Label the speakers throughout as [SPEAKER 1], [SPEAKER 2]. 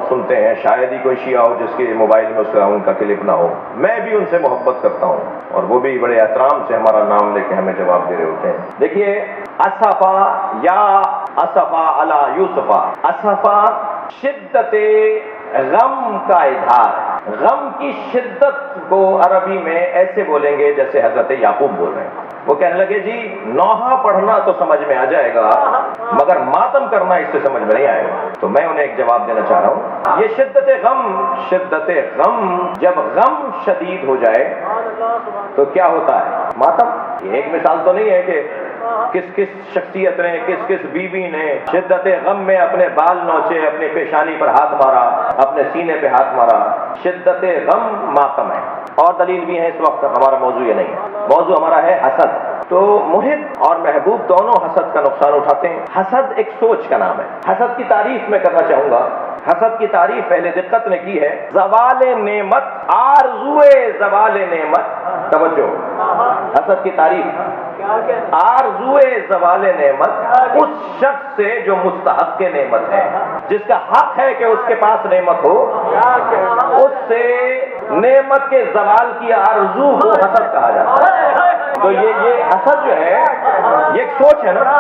[SPEAKER 1] سنتے ہیں، شاید ہی کوئی شیعہ ہو جس کے موبائل میں اس کا ان کا کلپ نہ ہو۔ میں بھی ان سے محبت کرتا ہوں اور وہ بھی بڑے احترام سے ہمارا نام لے کے ہمیں جواب دے رہے ہوتے ہیں۔ دیکھیے، اسفا یا اسفا علی یوسفا، اسفا شدت غم کا اظہار، غم کی شدت کو عربی میں ایسے بولیں گے جیسے حضرت یعقوب بول رہے ہیں۔ وہ کہنے لگے جی نوحہ پڑھنا تو سمجھ میں آ جائے گا مگر ماتم کرنا اس سے سمجھ میں نہیں آئے گا۔ تو میں انہیں ایک جواب دینا چاہ رہا ہوں، یہ شدت غم، جب غم شدید ہو جائے تو کیا ہوتا ہے؟ ماتم۔ یہ ایک مثال تو نہیں ہے کہ کس شخصیت نے، کس بیوی نے شدت غم میں اپنے بال نوچے، اپنے پیشانی پر ہاتھ مارا، اپنے سینے پہ ہاتھ مارا۔ شدت غم ماتم ہے، اور دلیل بھی ہے۔ اس وقت ہمارا موضوع یہ نہیں ہے، موضوع ہمارا ہے حسد۔ تو محب اور محبوب دونوں حسد کا نقصان اٹھاتے ہیں۔ حسد ایک سوچ کا نام ہے۔ حسد کی تعریف میں کرنا چاہوں گا۔ حسد کی تعریف اہل دقت نے کی ہے، زوال نعمت، آرزوئے زوال نعمت۔ توجہ، حسد کی تعریف، آرزوئے زوال نعمت اس شخص سے جو مستحق نعمت ہے، جس کا حق ہے کہ اس کے پاس نعمت ہو، اس سے نعمت کے زوال کی آرزو کو حسد کہا جاتا ہے۔ تو یہ حسد جو ہے یہ ایک سوچ ہے نا،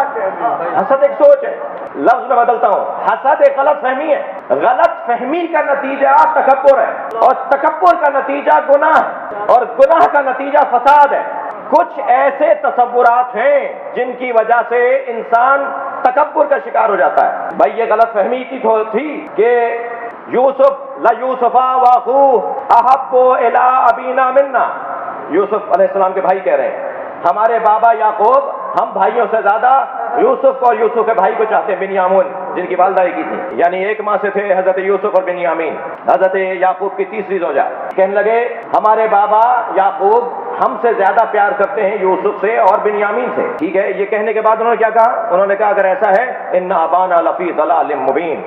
[SPEAKER 1] حسد ایک سوچ ہے۔ لفظ میں بدلتا ہوں، حسد ایک غلط فہمی ہے، غلط فہمی کا نتیجہ تکبر ہے، اور تکبر کا نتیجہ گناہ ہے، اور گناہ کا نتیجہ فساد ہے۔ کچھ ایسے تصورات ہیں جن کی وجہ سے انسان تکبر کا شکار ہو جاتا ہے۔ بھائی یہ غلط فہمی کی تھی کہ یوسف لیوسفا واخوہ احب الی ابینا منا، یوسف علیہ السلام کے بھائی کہہ رہے ہیں ہمارے بابا یعقوب ہم بھائیوں سے زیادہ یوسف اور یوسف کے بھائی کو چاہتے ہیں، بنیامین، جن کی والدہ ایک ہی تھی، یعنی ایک ماں سے تھے حضرت یوسف اور بنیامین، حضرت یعقوب کی تیسری زوجہ۔ کہنے لگے ہمارے بابا یعقوب ہم سے زیادہ پیار کرتے ہیں یوسف سے اور بنیامین سے۔ ٹھیک ہے، یہ کہنے کے بعد انہوں نے کیا کہا؟ انہوں نے کہا اگر ایسا ہے ان ابانا لفی ضلال مبین،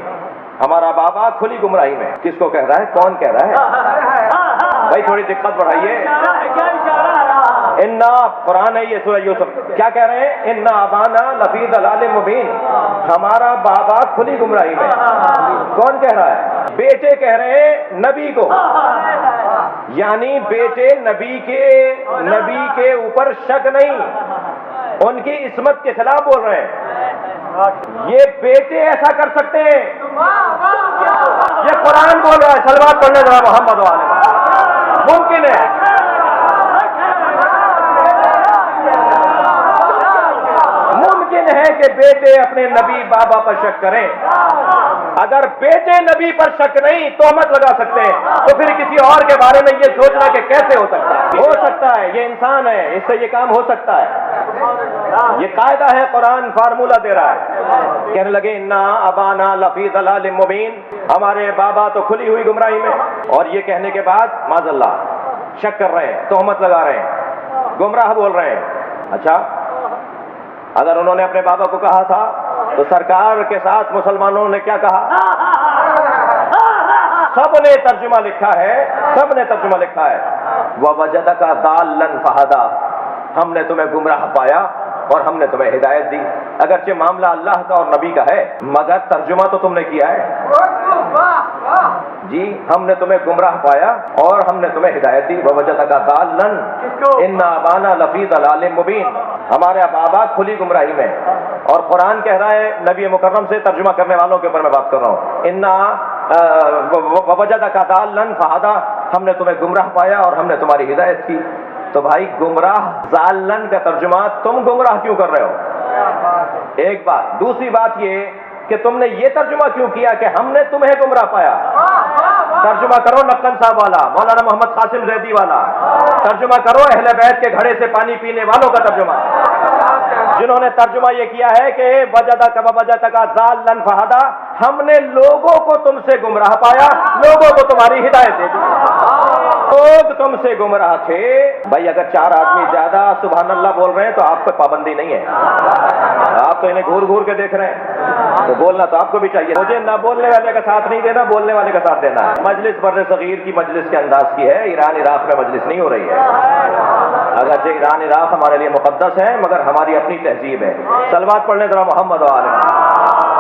[SPEAKER 1] ہمارا بابا کھلی گمراہی میں۔ کس کو کہہ رہا ہے؟ کون کہہ رہا ہے؟ بھائی تھوڑی دقت بڑھائیے۔ انا، قرآن ہے یہ سورہ یوسف، کیا کہہ رہے ہیں؟ انا ابانا لفی ضلال مبین، ہمارا بابا کھلی گمراہی میں۔ کون کہہ رہا ہے؟ بیٹے کہہ رہے ہیں نبی کو، یعنی بیٹے نبی کے اوپر شک نہیں، ان کی عصمت کے خلاف بول رہے ہیں۔ یہ بیٹے ایسا کر سکتے ہیں؟ یہ قرآن بول رہا ہے، صلوات پڑھنے ذرا محمد والے، ممکن ہے؟ ممکن ہے کہ بیٹے اپنے نبی بابا پر شک کریں؟ اگر بیٹے نبی پر شک نہیں تہمت لگا سکتے ہیں تو پھر کسی اور کے بارے میں یہ سوچنا کہ کیسے ہو سکتا ہے؟ ہو سکتا ہے، یہ انسان ہے، اس سے یہ کام ہو سکتا ہے۔ یہ قاعدہ ہے، قرآن فارمولہ دے رہا ہے۔ کہنے لگے انا ابانا لفی ضلال مبین، ہمارے بابا تو کھلی ہوئی گمراہی میں۔ اور یہ کہنے کے بعد معاذ اللہ شک کر رہے ہیں، تہمت لگا رہے ہیں، گمراہ بول رہے ہیں۔ اچھا، اگر انہوں نے اپنے بابا کو کہا تھا تو سرکار کے ساتھ مسلمانوں نے کیا کہا؟ سب نے ترجمہ لکھا ہے، سب نے ترجمہ لکھا ہے، وَوَجَدَكَ ضَالًّا فَهَدَىٰ، ہم نے تمہیں گمراہ پایا اور ہم نے تمہیں ہدایت دی۔ اگرچہ معاملہ اللہ کا اور نبی کا ہے مگر ترجمہ تو تم نے کیا ہے جی، ہم نے تمہیں گمراہ پایا اور ہم نے تمہیں ہدایت دی۔ وَوَجَدَكَ ضَالًّا إِنَّ أَبَانَا لَفِي ضَلَالٍ مُبِينٍ، ہمارے بابا کھلی گمراہی میں۔ اور قرآن کہہ رہا ہے، نبی مکرم سے ترجمہ کرنے والوں کے اوپر میں بات کر رہا ہوں، وَوَجَدَكَ ضَالًّا فَهَدَىٰ، ہم نے تمہیں گمراہ پایا اور ہم نے تمہاری ہدایت کی۔ تو بھائی گمراہ، ضالن کا ترجمہ تم گمراہ کیوں کر رہے ہو؟ ایک بات۔ دوسری بات یہ کہ تم نے یہ ترجمہ کیوں کیا کہ ہم نے تمہیں گمراہ پایا؟ ترجمہ کرو نقن صاحب والا، مولانا محمد قاسم زیدی والا، ترجمہ کرو اہل بیت کے گھڑے سے پانی پینے والوں کا ترجمہ، جنہوں نے ترجمہ یہ کیا ہے کہ وَوَجَدَكَ ضَالًّا فَهَدَىٰ، ہم نے لوگوں کو تم سے گمراہ پایا، لوگوں کو تمہاری ہدایت دے دی۔ لوگ تم سے گمراہ تھے۔ بھائی اگر چار آدمی زیادہ سبحان اللہ بول رہے ہیں تو آپ پہ پابندی نہیں ہے، آپ تو انہیں گھور گھور کے دیکھ رہے ہیں، تو بولنا تو آپ کو بھی چاہیے۔ مجھے نہ بولنے والے کا ساتھ نہیں دینا، بولنے والے کا ساتھ دینا ہے۔ مجلس بر صغیر کی مجلس کے انداز کی ہے، ایران عراق میں مجلس نہیں ہو رہی ہے۔ اگرچہ ایران عراق ہمارے لیے مقدس ہے مگر ہماری اپنی تہذیب ہے۔ صلوات پڑھنے ذرا محمد و آل محمد۔